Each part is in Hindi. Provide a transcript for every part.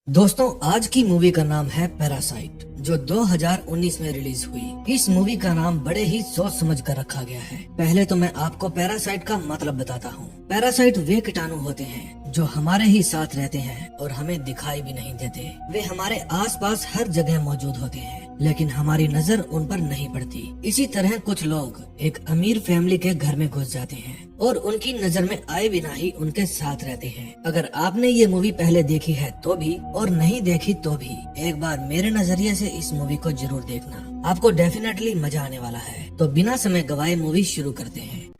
दोस्तों, आज की मूवी का नाम है पैरासाइट, जो 2019 में रिलीज हुई। इस मूवी का नाम बड़े ही सोच समझ कर रखा गया है। पहले तो मैं आपको पैरासाइट का मतलब बताता हूँ। पैरासाइट वे कीटाणु होते हैं जो हमारे ही साथ रहते हैं और हमें दिखाई भी नहीं देते। वे हमारे आसपास हर जगह मौजूद होते हैं, लेकिन हमारी नजर उन पर नहीं पड़ती। इसी तरह कुछ लोग एक अमीर फैमिली के घर में घुस जाते हैं और उनकी नजर में आए बिना ही उनके साथ रहते हैं। अगर आपने ये मूवी पहले देखी है तो भी और नहीं देखी तो भी एक बार मेरे नजरिए से इस मूवी को जरूर देखना। आपको डेफिनेटली मजा आने वाला है। तो बिना समय गवाए मूवी शुरू करते हैं।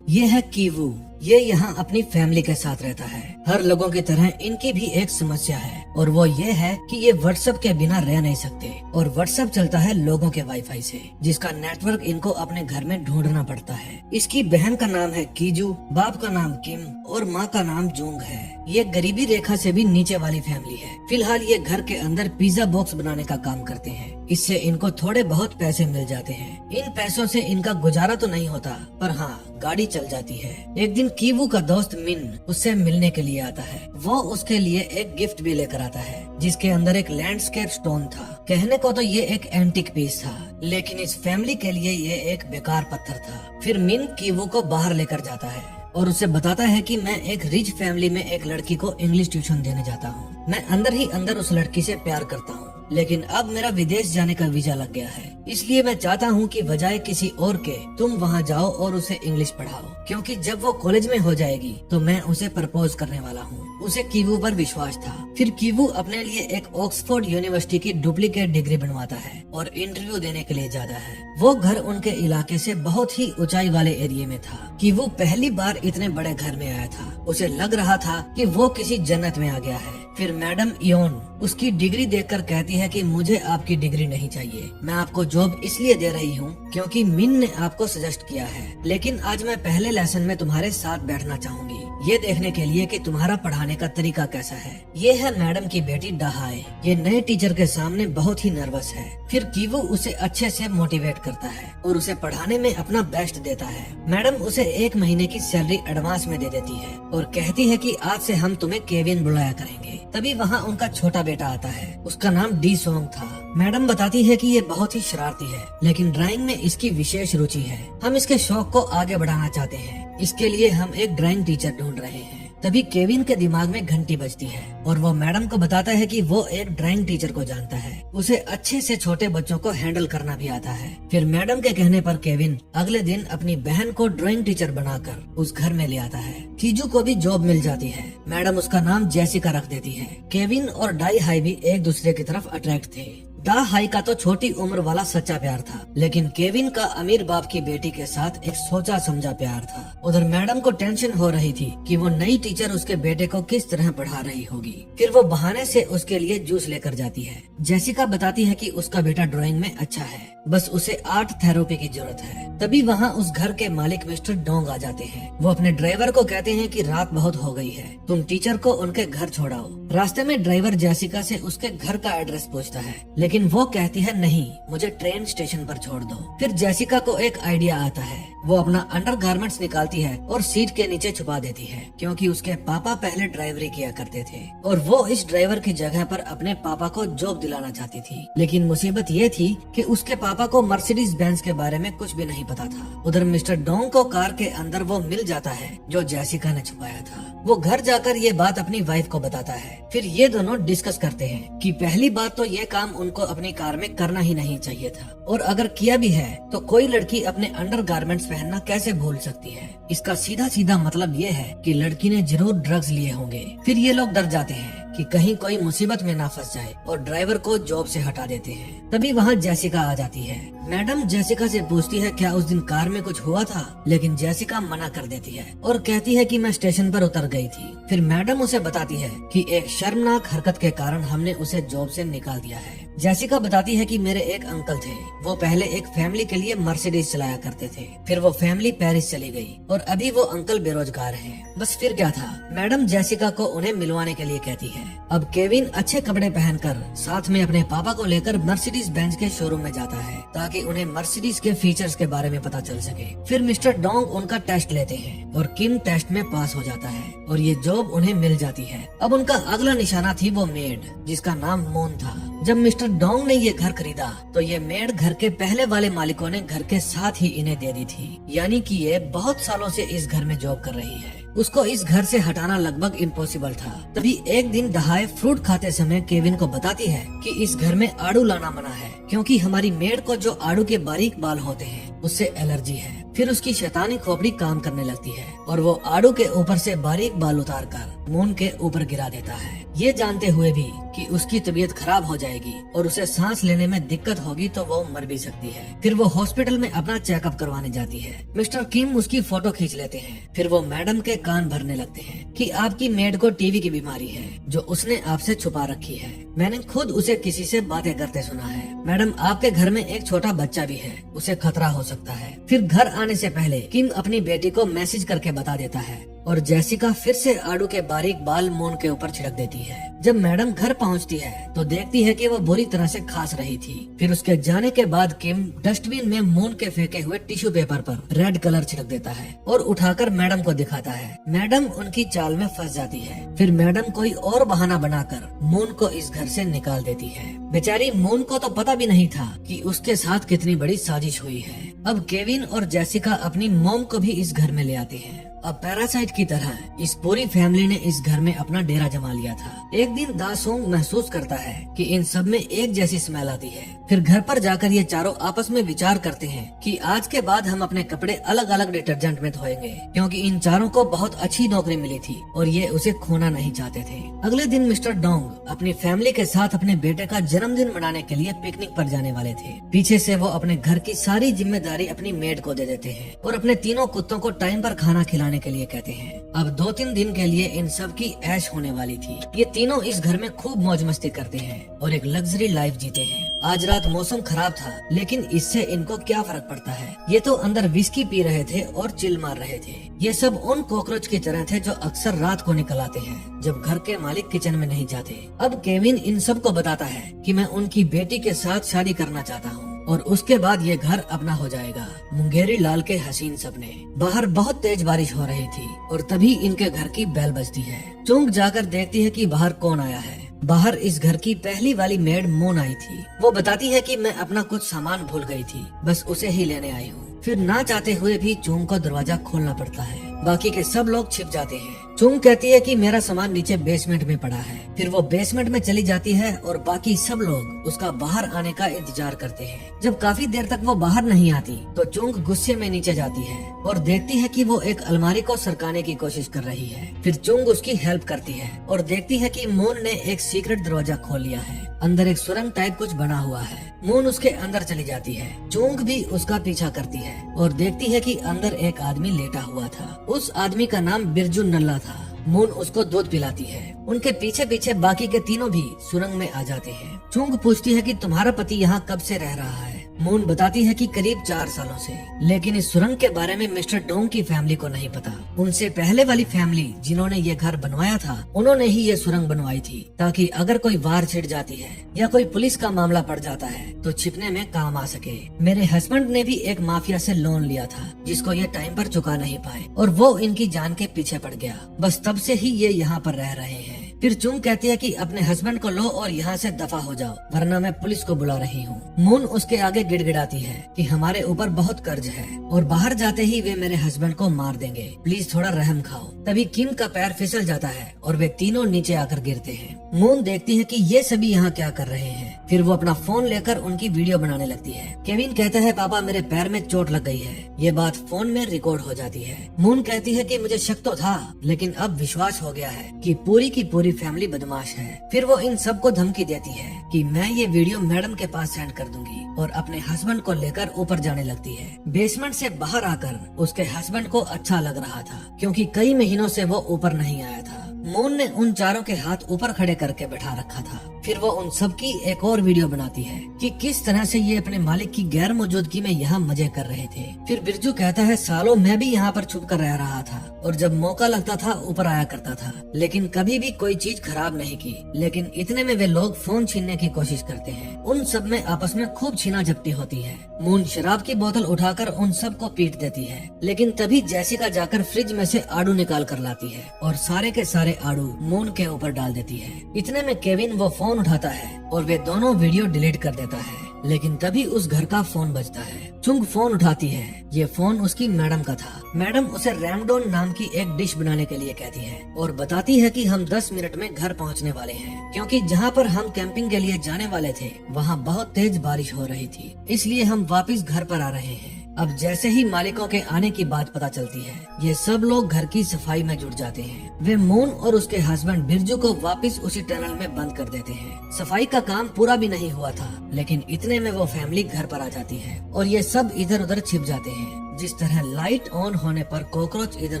ये है कीवू। ये यहाँ अपनी फैमिली के साथ रहता है। हर लोगों की तरह इनकी भी एक समस्या है और वो ये है कि ये व्हाट्सएप के बिना रह नहीं सकते और व्हाट्सएप चलता है लोगों के वाईफाई से, जिसका नेटवर्क इनको अपने घर में ढूंढना पड़ता है। इसकी बहन का नाम है कीजू, बाप का नाम किम और माँ का नाम जोंग है। ये गरीबी रेखा से भी नीचे वाली फैमिली है। फिलहाल ये घर के अंदर पिज्जा बॉक्स बनाने का काम करते हैं। इससे इनको थोड़े बहुत पैसे मिल जाते हैं। इन पैसों से इनका गुजारा तो नहीं होता, पर हाँ, गाड़ी चल जाती है। एक दिन कीवू का दोस्त मिन उससे मिलने के लिए आता है। वो उसके लिए एक गिफ्ट भी लेकर आता है, जिसके अंदर एक लैंडस्केप स्टोन था। कहने को तो ये एक एंटीक पीस था, लेकिन इस फैमिली के लिए ये एक बेकार पत्थर था। फिर मिन कीवू को बाहर लेकर जाता है और उसे बताता है कि मैं एक रिच फैमिली में एक लड़की को इंग्लिश ट्यूशन देने जाता हूँ। मैं अंदर ही अंदर उस लड़की से प्यार करता हूँ, लेकिन अब मेरा विदेश जाने का वीजा लग गया है। इसलिए मैं चाहता हूँ कि बजाय किसी और के तुम वहाँ जाओ और उसे इंग्लिश पढ़ाओ, क्योंकि जब वो कॉलेज में हो जाएगी तो मैं उसे प्रपोज करने वाला हूँ। उसे कीवू पर विश्वास था। फिर कीवू अपने लिए एक ऑक्सफोर्ड यूनिवर्सिटी की डुप्लीकेट डिग्री बनवाता है और इंटरव्यू देने के लिए जाता है। वो घर उनके इलाके से बहुत ही ऊंचाई वाले एरिया में था। कीवू पहली बार इतने बड़े घर में आया था। उसे लग रहा था कि वो किसी जन्नत में आ गया है। फिर मैडम इयोन उसकी डिग्री देखकर कहती है कि मुझे आपकी डिग्री नहीं चाहिए। मैं आपको जॉब इसलिए दे रही हूँ क्योंकि मिन ने आपको सजेस्ट किया है। लेकिन आज मैं पहले लेसन में तुम्हारे साथ बैठना चाहूंगी, ये देखने के लिए कि तुम्हारा पढ़ाने का तरीका कैसा है। ये है मैडम की बेटी डहाए। ये नए टीचर के सामने बहुत ही नर्वस है। फिर कीवू उसे अच्छे से मोटिवेट करता है और उसे पढ़ाने में अपना बेस्ट देता है। मैडम उसे 1 महीने की सैलरी एडवांस में दे देती है और कहती है कि आज से हम तुम्हें केविन बुलाया करेंगे। तभी वहाँ उनका छोटा बेटा आता है। उसका नाम डी सोंग था। मैडम बताती है कि ये बहुत ही शरारती है, लेकिन ड्राइंग में इसकी विशेष रुचि है। हम इसके शौक को आगे बढ़ाना चाहते हैं। इसके लिए हम एक ड्राइंग टीचर ढूंढ रहे हैं। तभी केविन के दिमाग में घंटी बजती है और वो मैडम को बताता है कि वो एक ड्राइंग टीचर को जानता है। उसे अच्छे से छोटे बच्चों को हैंडल करना भी आता है। फिर मैडम के कहने पर केविन अगले दिन अपनी बहन को ड्राइंग टीचर बनाकर उस घर में ले आता है। कीजू को भी जॉब मिल जाती है। मैडम उसका नाम जेसिका रख देती है। केविन और डाई हाई भी एक दूसरे की तरफ अट्रैक्ट थे। डा हाई का तो छोटी उम्र वाला सच्चा प्यार था, लेकिन केविन का अमीर बाप की बेटी के साथ एक सोचा समझा प्यार था। उधर मैडम को टेंशन हो रही थी कि वो नई टीचर उसके बेटे को किस तरह पढ़ा रही होगी। फिर वो बहाने से उसके लिए जूस लेकर जाती है। जेसिका बताती है कि उसका बेटा ड्राइंग में अच्छा है, बस उसे आर्ट थेरेपी की जरूरत है। तभी वहाँ उस घर के मालिक मिस्टर डोंग आ जाते हैं। वो अपने ड्राइवर को कहते हैं कि रात बहुत हो गई है, तुम टीचर को उनके घर छोड़ाओ। रास्ते में ड्राइवर जेसिका से उसके घर का एड्रेस पूछता है, लेकिन वो कहती है नहीं, मुझे ट्रेन स्टेशन पर छोड़ दो। फिर जेसिका को एक आइडिया आता है। वो अपना अंडरगारमेंट्स निकालती है और सीट के नीचे छुपा देती है, क्योंकि उसके पापा पहले ड्राइवरी किया करते थे और वो इस ड्राइवर की जगह पर अपने पापा को जॉब दिलाना चाहती थी। लेकिन मुसीबत ये थी कि उसके पापा को मर्सिडीज बेंज के बारे में कुछ भी नहीं पता था। उधर मिस्टर डोंग को कार के अंदर वो मिल जाता है जो जेसिका ने छुपाया था। वो घर जाकर ये बात अपनी वाइफ को बताता है। फिर ये दोनों डिस्कस करते हैं कि पहली बात तो ये काम उनको अपनी कार में करना ही नहीं चाहिए था, और अगर किया भी है तो कोई लड़की अपने अंडरगारमेंट्स पहनना कैसे भूल सकती है। इसका सीधा सीधा मतलब ये है कि लड़की ने जरूर ड्रग्स लिए होंगे। फिर ये लोग डर जाते हैं कि कहीं कोई मुसीबत में ना फंस जाए और ड्राइवर को जॉब से हटा देते हैं। तभी वहाँ जेसिका आ जाती है। मैडम जेसिका से पूछती है क्या उस दिन कार में कुछ हुआ था, लेकिन जेसिका मना कर देती है और कहती है कि मैं स्टेशन पर उतर गई थी। फिर मैडम उसे बताती है कि एक शर्मनाक हरकत के कारण हमने उसे जॉब से निकाल दिया है। जेसिका बताती है कि मेरे एक अंकल थे, वो पहले एक फैमिली के लिए मर्सिडीज चलाया करते थे। फिर वो फैमिली पेरिस चली गई और अभी वो अंकल बेरोजगार हैं। बस फिर क्या था, मैडम जेसिका को उन्हें मिलवाने के लिए कहती है। है। अब केविन अच्छे कपड़े पहनकर साथ में अपने पापा को लेकर मर्सिडीज बेंज के शोरूम में जाता है ताकि उन्हें मर्सिडीज के फीचर्स के बारे में पता चल सके। फिर मिस्टर डोंग उनका टेस्ट लेते हैं और किम टेस्ट में पास हो जाता है और ये जॉब उन्हें मिल जाती है। अब उनका अगला निशाना थी वो मेड जिसका नाम मून था। जब मिस्टर डोंग ने ये घर खरीदा तो ये मेड घर के पहले वाले मालिकों ने घर के साथ ही इन्हें दे दी थी, यानी कि ये बहुत सालों से इस घर में जॉब कर रही है। उसको इस घर से हटाना लगभग इम्पॉसिबल था। तभी एक दिन दहाए फ्रूट खाते समय केविन को बताती है कि इस घर में आड़ू लाना मना है क्योंकि हमारी मेड को जो आड़ू के बारीक बाल होते हैं उससे एलर्जी है। फिर उसकी शैतानी खोपड़ी काम करने लगती है और वो आड़ू के ऊपर से बारीक बाल उतार कर मून के ऊपर गिरा देता है, ये जानते हुए भी कि उसकी तबीयत खराब हो जाएगी और उसे सांस लेने में दिक्कत होगी तो वो मर भी सकती है। फिर वो हॉस्पिटल में अपना चेकअप करवाने जाती है। मिस्टर किम उसकी फोटो खींच लेते हैं। फिर वो मैडम के कान भरने लगते हैं कि आपकी मेड को टीवी की बीमारी है जो उसने आपसे छुपा रखी है। मैंने खुद उसे किसी से बातें करते सुना है। मैडम, आपके घर में एक छोटा बच्चा भी है, उसे खतरा हो सकता है। फिर घर आने से पहले किम अपनी बेटी को मैसेज करके बता देता है और जेसिका फिर से आड़ू के बारीक बाल मून के ऊपर छिड़क देती है। जब मैडम घर पहुंचती है तो देखती है कि वो बुरी तरह से खांस रही थी। फिर उसके जाने के बाद किम डस्टबिन में मून के फेंके हुए टिश्यू पेपर पर रेड कलर छिड़क देता है और उठाकर मैडम को दिखाता है। मैडम उनकी चाल में फंस जाती है। फिर मैडम कोई और बहाना बनाकर मून को इस घर से निकाल देती है। बेचारी मून को तो पता भी नहीं था कि उसके साथ कितनी बड़ी साजिश हुई है। अब केविन और जेसिका अपनी मॉम को भी इस घर में ले आते हैं। अब पैरासाइट की तरह इस पूरी फैमिली ने इस घर में अपना डेरा जमा लिया था। एक दिन दासोंग महसूस करता है कि इन सब में एक जैसी स्मेल आती है। फिर घर पर जाकर ये चारों आपस में विचार करते हैं कि आज के बाद हम अपने कपड़े अलग अलग डिटर्जेंट में धोएंगे क्योंकि इन चारों को बहुत अच्छी नौकरी मिली थी और ये उसे खोना नहीं चाहते थे। अगले दिन मिस्टर डोंग अपनी फैमिली के साथ अपने बेटे का जन्मदिन मनाने के लिए पिकनिक पर जाने वाले थे। पीछे से वो अपने घर की सारी जिम्मेदारी अपनी मेड को दे देते हैं और अपने तीनों कुत्तों को टाइम पर खाना खिलाने के लिए कहते हैं। अब 2-3 दिन के लिए इन सब की ऐश होने वाली थी। ये तीनों इस घर में खूब मौज मस्ती करते हैं और एक लग्जरी लाइफ जीते हैं। आज रात मौसम खराब था लेकिन इससे इनको क्या फर्क पड़ता है। ये तो अंदर विस्की पी रहे थे और चिल मार रहे थे। ये सब उन कॉकरोच की तरह थे जो अक्सर रात को निकल आते हैं जब घर के मालिक किचन में नहीं जाते। अब केविन इन सब को बताता है कि मैं उनकी बेटी के साथ शादी करना चाहता हूँ और उसके बाद ये घर अपना हो जाएगा। मुंगेरी लाल के हसीन सपने। बाहर बहुत तेज बारिश हो रही थी और तभी इनके घर की बेल बजती है। चुंग जाकर देखती है कि बाहर कौन आया है। बाहर इस घर की पहली वाली मेड मून आई थी। वो बताती है कि मैं अपना कुछ सामान भूल गई थी, बस उसे ही लेने आई हूँ। फिर ना चाहते हुए भी चुंग को दरवाजा खोलना पड़ता है। बाकी के सब लोग छिप जाते हैं। चुंग कहती है कि मेरा सामान नीचे बेसमेंट में पड़ा है। फिर वो बेसमेंट में चली जाती है और बाकी सब लोग उसका बाहर आने का इंतजार करते हैं। जब काफी देर तक वो बाहर नहीं आती तो चुंग गुस्से में नीचे जाती है और देखती है कि वो एक अलमारी को सरकाने की कोशिश कर रही है। फिर चुंग उसकी हेल्प करती है और देखती है कि मून ने एक सीक्रेट दरवाजा खोल लिया है। अंदर एक सुरंग टाइप कुछ बना हुआ है। मून उसके अंदर चली जाती है। चुंग भी उसका पीछा करती है और देखती है कि अंदर एक आदमी लेटा हुआ था। उस आदमी का नाम बिरजू नल्ला था। मून उसको दूध पिलाती है। उनके पीछे पीछे बाकी के तीनों भी सुरंग में आ जाते हैं। चुंग पूछती है कि तुम्हारा पति यहाँ कब से रह रहा है। मून बताती है कि करीब 4 सालों से, लेकिन इस सुरंग के बारे में मिस्टर डोंग की फैमिली को नहीं पता। उनसे पहले वाली फैमिली जिन्होंने ये घर बनवाया था उन्होंने ही ये सुरंग बनवाई थी ताकि अगर कोई वार छिड़ जाती है या कोई पुलिस का मामला पड़ जाता है तो छिपने में काम आ सके। मेरे हस्बैंड ने भी एक माफिया से लोन लिया था जिसको ये टाइम पर चुका नहीं पाए और वो इनकी जान के पीछे पड़ गया। बस तब से ही ये यहाँ पर रह रहे हैं। फिर चुंग कहती है कि अपने हस्बैंड को लो और यहाँ से दफा हो जाओ वरना मैं पुलिस को बुला रही हूँ। मून उसके आगे गिड़गिड़ाती है कि हमारे ऊपर बहुत कर्ज है और बाहर जाते ही वे मेरे हस्बैंड को मार देंगे, प्लीज थोड़ा रहम खाओ। तभी किम का पैर फिसल जाता है और वे तीनों नीचे आकर गिरते हैं। मून देखती है कि ये सभी यहाँ क्या कर रहे हैं। फिर वो अपना फोन लेकर उनकी वीडियो बनाने लगती है। केविन कहता है पापा मेरे पैर में चोट लग गई है। ये बात फोन में रिकॉर्ड हो जाती है। मून कहती है कि मुझे शक तो था लेकिन अब विश्वास हो गया है कि पूरी की पूरी फैमिली बदमाश है। फिर वो इन सबको धमकी देती है कि मैं ये वीडियो मैडम के पास सेंड कर दूंगी और अपने हस्बैंड को लेकर ऊपर जाने लगती है। बेसमेंट से बाहर आकर उसके हस्बैंड को अच्छा लग रहा था क्योंकि कई महीनों से वो ऊपर नहीं आया था। मून ने उन चारों के हाथ ऊपर खड़े करके बैठा रखा था फिर वो उन सब की एक और वीडियो बनाती है कि किस तरह से ये अपने मालिक की गैर मौजूदगी में यहाँ मजे कर रहे थे। फिर बिरजू कहता है सालों मैं भी यहाँ पर छुप कर रह रहा था और जब मौका लगता था ऊपर आया करता था, लेकिन कभी भी कोई चीज खराब नहीं की। लेकिन इतने में वे लोग फोन छीनने की कोशिश करते हैं। उन सब में आपस में खूब छीना झपटी होती है। मून शराब की बोतल उठाकर उन सब को पीट देती है, लेकिन तभी जेसिका जाकर फ्रिज में से आड़ू निकाल कर लाती है और सारे के सारे आड़ू मून के ऊपर डाल देती है। इतने में केविन वो फोन उठाता है और वे दोनों वीडियो डिलीट कर देता है। लेकिन तभी उस घर का फोन बजता है। चुंग फोन उठाती है। ये फोन उसकी मैडम का था। मैडम उसे रैमडोन नाम की एक डिश बनाने के लिए कहती है और बताती है कि हम 10 मिनट में घर पहुंचने वाले हैं, क्योंकि जहां पर हम कैंपिंग के लिए जाने वाले थे वहां बहुत तेज बारिश हो रही थी, इसलिए हम वापस घर पर आ रहे हैं। अब जैसे ही मालिकों के आने की बात पता चलती है, ये सब लोग घर की सफाई में जुट जाते हैं। वे मून और उसके हस्बैंड बिरजू को वापस उसी टनल में बंद कर देते हैं। सफाई का काम पूरा भी नहीं हुआ था, लेकिन इतने में वो फैमिली घर पर आ जाती है और ये सब इधर उधर छिप जाते हैं। जिस तरह लाइट ऑन होने पर कॉकरोच इधर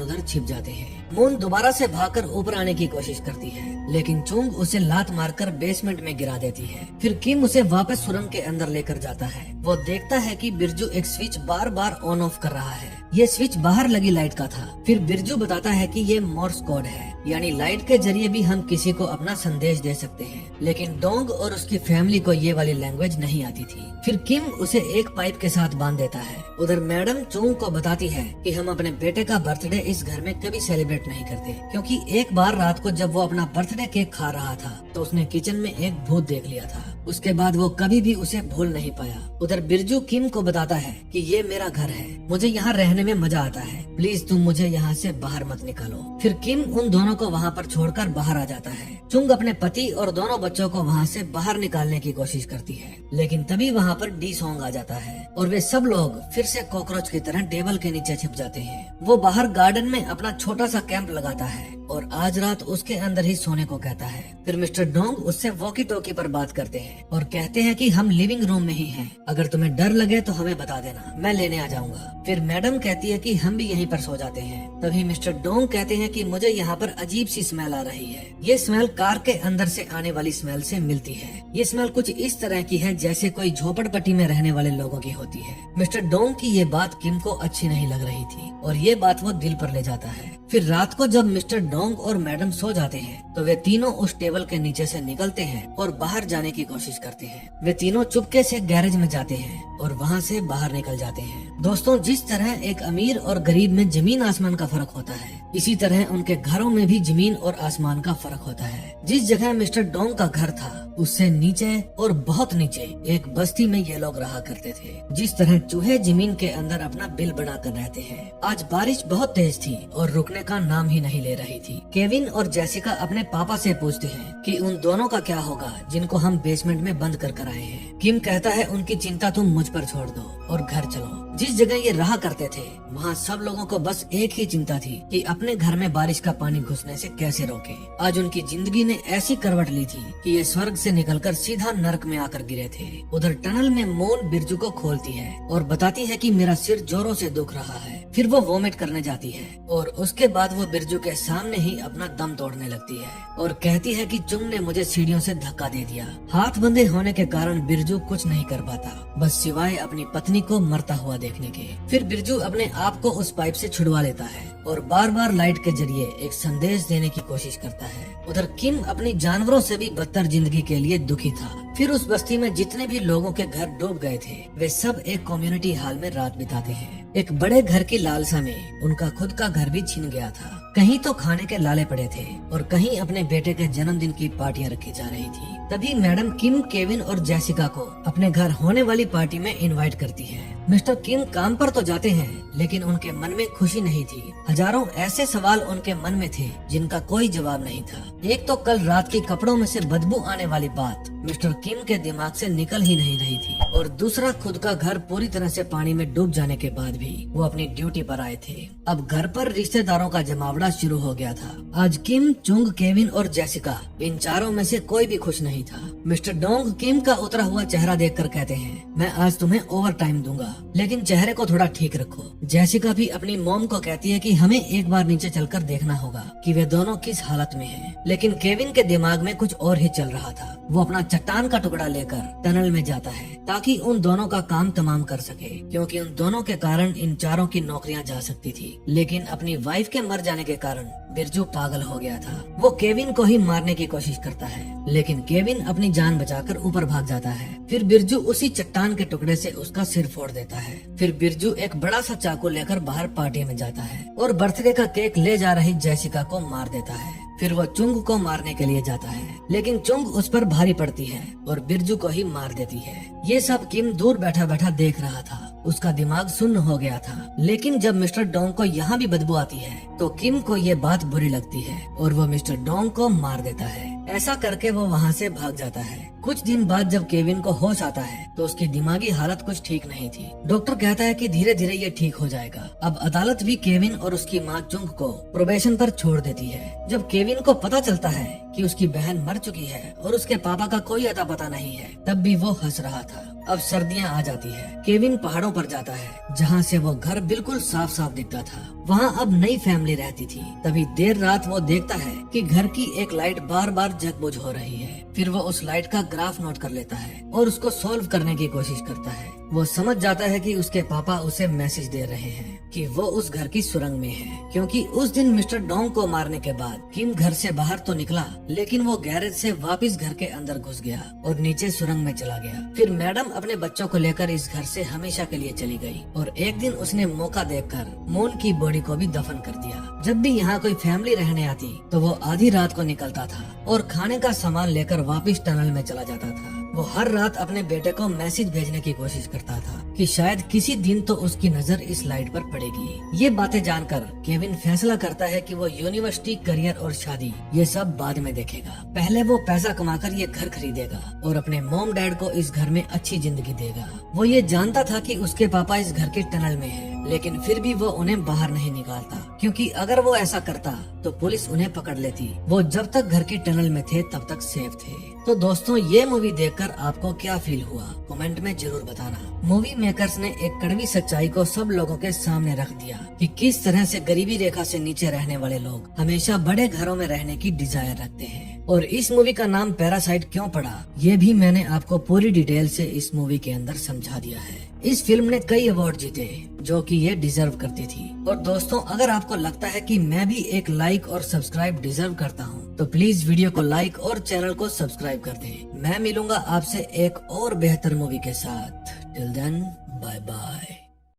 उधर छिप जाते हैं। मून दोबारा से भागकर ऊपर आने की कोशिश करती है, लेकिन चुंग उसे लात मारकर बेसमेंट में गिरा देती है। फिर किम उसे वापस सुरंग के अंदर लेकर जाता है। वो देखता है कि बिरजू एक switch bar bar on off कर रहा है। ये स्विच बाहर लगी लाइट का था। फिर बिरजू बताता है कि ये मोर्स कोड है, यानी लाइट के जरिए भी हम किसी को अपना संदेश दे सकते हैं। लेकिन डोंग और उसकी फैमिली को ये वाली लैंग्वेज नहीं आती थी। फिर किम उसे एक पाइप के साथ बांध देता है। उधर मैडम चुंग को बताती है कि हम अपने बेटे का बर्थडे इस घर में कभी सेलिब्रेट नहीं करते, क्योंकि एक बार रात को जब वो अपना बर्थडे केक खा रहा था तो उसने किचन में एक भूत देख लिया था। उसके बाद वो कभी भी उसे भूल नहीं पाया। उधर बिरजू किम को बताता है कि ये मेरा घर है, मुझे यहाँ रहने में मजा आता है, प्लीज तुम मुझे यहाँ से बाहर मत निकालो। फिर किम उन दोनों को वहाँ पर छोड़कर बाहर आ जाता है। चुंग अपने पति और दोनों बच्चों को वहाँ से बाहर निकालने की कोशिश करती है, लेकिन तभी वहाँ पर डी सॉन्ग आ जाता है और वे सब लोग फिर से कॉकरोच की तरह टेबल के नीचे छिप जाते हैं। वो बाहर गार्डन में अपना छोटा सा कैंप लगाता है और आज रात उसके अंदर ही सोने को कहता है। फिर मिस्टर डोंग उससे वॉकी टॉकी पर बात करते हैं और कहते हैं कि हम लिविंग रूम में ही हैं, अगर तुम्हें डर लगे तो हमें बता देना, मैं लेने आ जाऊंगा। फिर मैडम कहती है कि हम भी यहीं पर सो जाते हैं। तभी मिस्टर डोंग कहते हैं कि मुझे यहाँ पर अजीब सी स्मेल आ रही है। ये स्मेल कार के अंदर से आने वाली स्मेल से मिलती है। ये स्मेल कुछ इस तरह की है जैसे कोई झोपड़पट्टी में रहने वाले लोगों की होती है। मिस्टर डोंग की ये बात किम को अच्छी नहीं लग रही थी और ये बात वो दिल पर ले जाता है। फिर रात को जब मिस्टर डोंग और मैडम सो जाते हैं तो वे तीनों उस टेबल के नीचे से निकलते हैं और बाहर जाने की कोशिश करते हैं। वे तीनों चुपके से गैरेज में जाते हैं और वहाँ से बाहर निकल जाते हैं। दोस्तों, जिस तरह एक अमीर और गरीब में जमीन आसमान का फर्क होता है, इसी तरह उनके घरों में भी जमीन और आसमान का फर्क होता है। जिस जगह मिस्टर डोंग का घर था उससे नीचे और बहुत नीचे एक बस्ती में ये लोग रहा करते थे। जिस तरह चूहे जमीन के अंदर अपना बिल बनाकर रहते हैं। आज बारिश बहुत तेज थी और रुकने का नाम ही नहीं ले रही थी। केविन और जेसिका अपने पापा से पूछते हैं कि उन दोनों का क्या होगा जिनको हम बेसमेंट में बंद कर आए हैं। किम कहता है उनकी चिंता तुम मुझ पर छोड़ दो और घर चलो। जिस जगह ये रहा करते थे वहाँ सब लोगों को बस एक ही चिंता थी कि अपने घर में बारिश का पानी घुसने से कैसे रोके। आज उनकी जिंदगी ने ऐसी करवट ली थी कि ये स्वर्ग से निकलकर सीधा नरक में आकर गिरे थे। उधर टनल में मून बिरजू को खोलती है और बताती है कि मेरा सिर जोरों से दुख रहा है। फिर वो वोमिट करने जाती है और उसके बाद वो बिरजू के सामने ही अपना दम तोड़ने लगती है और कहती है कि चुंग ने मुझे सीढ़ियों से धक्का दे दिया। हाथ बंधे होने के कारण बिरजू कुछ नहीं कर पाता, बस सिवाय अपनी पत्नी को मरता हुआ देखने के। फिर बिरजू अपने आप को उस पाइप से छुड़वा लेता है और बार बार लाइट के जरिए एक संदेश देने की कोशिश करता है। उधर किम अपनी जानवरों से भी बदतर जिंदगी के लिए दुखी था। फिर उस बस्ती में जितने भी लोगों के घर डूब गए थे वे सब एक कम्युनिटी हॉल में रात बिताते हैं। एक बड़े घर की लालसा में उनका खुद का घर भी छीन गया था। कहीं तो खाने के लाले पड़े थे और कहीं अपने बेटे के जन्मदिन की पार्टियां रखी जा रही थी। तभी मैडम किम केविन और जेसिका को अपने घर होने वाली पार्टी में इनवाइट करती है। मिस्टर किम काम पर तो जाते हैं लेकिन उनके मन में खुशी नहीं थी। हजारों ऐसे सवाल उनके मन में थे जिनका कोई जवाब नहीं था। एक तो कल रात के कपड़ों में से बदबू आने वाली बात मिस्टर किम के दिमाग से निकल ही नहीं रही थी और दूसरा खुद का घर पूरी तरह से पानी में डूब जाने के बाद भी वो अपनी ड्यूटी पर आए थे। अब घर पर रिश्तेदारों का जमावड़ा शुरू हो गया था। आज किम, चुंग, केविन और जेसिका इन चारों में से कोई भी खुश नहीं था। मिस्टर डोंग किम का उतरा हुआ चेहरा देखकर कहते हैं, मैं आज तुम्हें ओवर टाइम दूंगा लेकिन चेहरे को थोड़ा ठीक रखो। जेसिका भी अपनी मॉम को कहती है कि हमें एक बार नीचे चलकर देखना होगा कि वे दोनों किस हालत में हैं। लेकिन केविन के दिमाग में कुछ और ही चल रहा था। वो अपना चट्टान का टुकड़ा लेकर टनल में जाता है ताकि उन दोनों का काम तमाम कर सके, क्योंकि उन दोनों के कारण इन चारों की नौकरियां जा सकती थी। लेकिन अपनी वाइफ के मर जाने के कारण बिरजू पागल हो गया था। वो केविन को ही मारने की कोशिश करता है, लेकिन केविन अपनी जान बचाकर ऊपर भाग जाता है। फिर बिरजू उसी चट्टान के टुकड़े से उसका सिर फोड़ देता है। फिर बिरजू एक बड़ा सा चाकू लेकर बाहर पार्टी में जाता है और बर्थडे का केक ले जा रही जेसिका को मार देता है। फिर वो चुंग को मारने के लिए जाता है, लेकिन चुंग उस पर भारी पड़ती है और बिरजू को ही मार देती है। ये सब किम दूर बैठा बैठा देख रहा था। उसका दिमाग सुन्न हो गया था। लेकिन जब मिस्टर डोंग को यहाँ भी बदबू आती है तो किम को ये बात बुरी लगती है और वो मिस्टर डोंग को मार देता है। ऐसा करके वो वहाँ से भाग जाता है। कुछ दिन बाद जब केविन को होश आता है तो उसकी दिमागी हालत कुछ ठीक नहीं थी। डॉक्टर कहता है कि धीरे धीरे ये ठीक हो जाएगा। अब अदालत भी केविन और उसकी माँ चुंग को प्रोबेशन पर छोड़ देती है। जब केविन को पता चलता है कि उसकी बहन मर चुकी है और उसके पापा का कोई अता पता नहीं है, तब भी वो हंस रहा था। अब सर्दियाँ आ जाती है। केविन पहाड़ों पर जाता है जहाँ से वो घर बिल्कुल साफ साफ दिखता था। वहाँ अब नई फैमिली रहती थी। तभी देर रात वो देखता है कि घर की एक लाइट बार बार जगबुझ हो रही है। फिर वो उस लाइट का ग्राफ नोट कर लेता है और उसको सॉल्व करने की कोशिश करता है। वो समझ जाता है कि उसके पापा उसे मैसेज दे रहे हैं कि वो उस घर की सुरंग में है, क्योंकि उस दिन मिस्टर डोंग को मारने के बाद किम घर से बाहर तो निकला, लेकिन वो गैरेज से वापस घर के अंदर घुस गया और नीचे सुरंग में चला गया। फिर मैडम अपने बच्चों को लेकर इस घर से हमेशा के लिए चली गई और एक दिन उसने मौका देखकर मून की बॉडी को भी दफन कर दिया। जब भी यहाँ कोई फैमिली रहने आती तो वो आधी रात को निकलता था और खाने का सामान लेकर वापस टनल में चला जाता था। वो हर रात अपने बेटे को मैसेज भेजने की कोशिश करता था कि शायद किसी दिन तो उसकी नजर इस लाइट पर पड़ेगी। ये बातें जानकर केविन फैसला करता है कि वो यूनिवर्सिटी, करियर और शादी ये सब बाद में देखेगा। पहले वो पैसा कमाकर ये घर खरीदेगा और अपने मॉम डैड को इस घर में अच्छी जिंदगी देगा। वो ये जानता था कि उसके पापा इस घर के टनल में है, लेकिन फिर भी वो उन्हें बाहर नहीं निकालता, क्योंकि अगर वो ऐसा करता तो पुलिस उन्हें पकड़ लेती। वो जब तक घर की टनल में थे तब तक सेफ थे। तो दोस्तों, ये मूवी देखकर आपको क्या फील हुआ कमेंट में जरूर बताना। मूवी मेकर्स ने एक कड़वी सच्चाई को सब लोगों के सामने रख दिया कि किस तरह से गरीबी रेखा से नीचे रहने वाले लोग हमेशा बड़े घरों में रहने की डिजायर रखते हैं। और इस मूवी का नाम पैरासाइट क्यों पड़ा, ये भी मैंने आपको पूरी डिटेल से इस मूवी के अंदर समझा दिया है। इस फिल्म ने कई अवार्ड जीते जो कि ये डिजर्व करती थी। और दोस्तों, अगर आपको लगता है कि मैं भी एक लाइक और सब्सक्राइब डिजर्व करता हूँ तो प्लीज वीडियो को लाइक और चैनल को सब्सक्राइब कर दें। मैं मिलूंगा आपसे एक और बेहतर मूवी के साथ। Till then, bye bye.